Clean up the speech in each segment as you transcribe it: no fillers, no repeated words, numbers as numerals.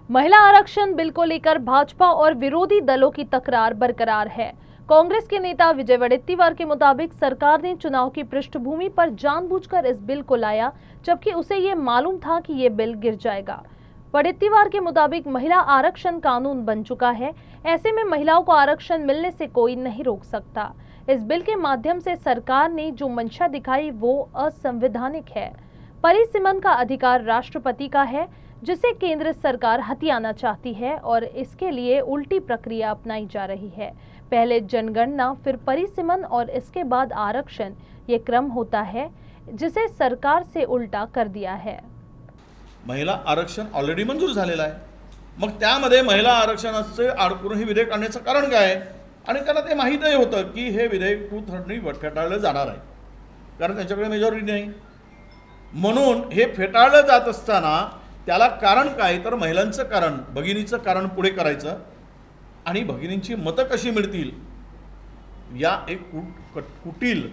महिला आरक्षण बिल को लेकर भाजपा और विरोधी दलों की तकरार बरकरार है। कांग्रेस के नेता विजय वडेट्टीवार के मुताबिक सरकार ने चुनाव की पृष्ठभूमि पर जानबूझकर इस बिल को लाया, जबकि उसे ये मालूम था कि ये बिल गिर जाएगा। वडेट्टीवार के मुताबिक महिला आरक्षण कानून बन चुका है, ऐसे में महिलाओं को आरक्षण मिलने से कोई नहीं रोक सकता। इस बिल के माध्यम से सरकार ने जो मंशा दिखाई वो असंवैधानिक है। परिसीमन का अधिकार राष्ट्रपति का है, जिसे केंद्र सरकार हथियाना चाहती है और इसके लिए उल्टी प्रक्रिया अपनाई जा रही है। पहले जनगणना, फिर परिसीमन और इसके बाद आरक्षण, ये क्रम होता है जिसे सरकार से उल्टा कर दिया है। महिला आरक्षण ऑलरेडी मंजूर झालेलं आहे, मग त्यामध्ये महिला आरक्षणाचे अडकून हे विधेयक आणण्याचं कारण काय आहे? आणि त्यांना ते माहीतही होतं की हे विधेयक 2/3 फेटाळलं जाणार आहे, कारण त्यांच्याकडे मेजॉरिटी नाही। म्हणून हे फेटाळलं जात असताना त्याला कारण काय, तर महिलांचं कारण, भगिनीचं कारण पुढे करायचं आणि भगिनींची मतं कशी मिळतील या एक कुटील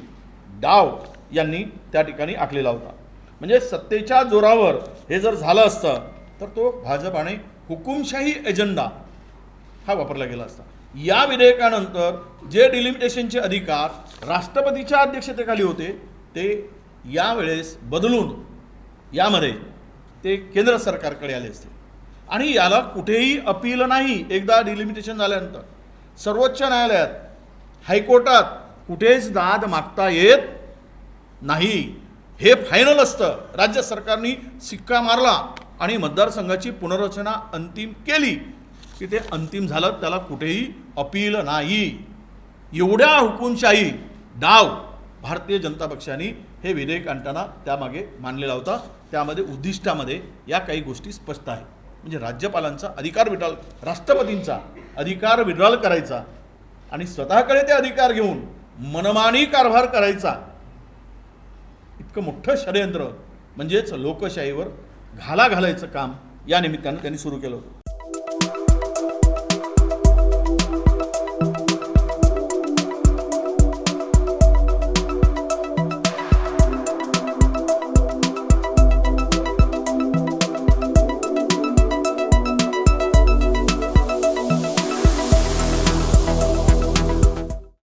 डाव यांनी त्या ठिकाणी आखलेला होता। म्हणजे सत्तेच्या जोरावर हे जर झालं असतं तर तो भाजपाने हुकुमशाही एजेंडा हा वापरला गेला असता। या विधेयकानंतर जे डिलिमिटेशनचे अधिकार राष्ट्रपतीच्या अध्यक्षतेखाली होते ते यावेळेस बदलून यामध्ये ते केंद्र सरकारकडे आले असते आणि याला कुठेही अपील नाही। एकदा डिलिमिटेशन झाल्यानंतर सर्वोच्च न्यायालयात, हायकोर्टात कुठेच दाद मागता येत नाही। हे फायनल असतं। राज्य सरकारने सिक्का मारला आणि मतदारसंघाची पुनर्रचना अंतिम केली की ते अंतिम झालं, त्याला कुठेही अपील नाही। एवढ्या हुकुमशाही डाव भारतीय जनता पक्षाने हे विधेयक आणताना त्यामागे मानलेला होता। त्यामध्ये उद्दिष्टामध्ये या काही गोष्टी स्पष्ट आहे, म्हणजे राज्यपालांचा अधिकार विड्रॉल, राष्ट्रपतींचा अधिकार विड्रॉल करायचा आणि स्वतःकडे ते अधिकार घेऊन मनमानी कारभार करायचा, इतकं मोठं षडयंत्र म्हणजेच लोकशाहीवर घाला घालायचं काम या निमित्तानं त्यांनी सुरू केलं होतं।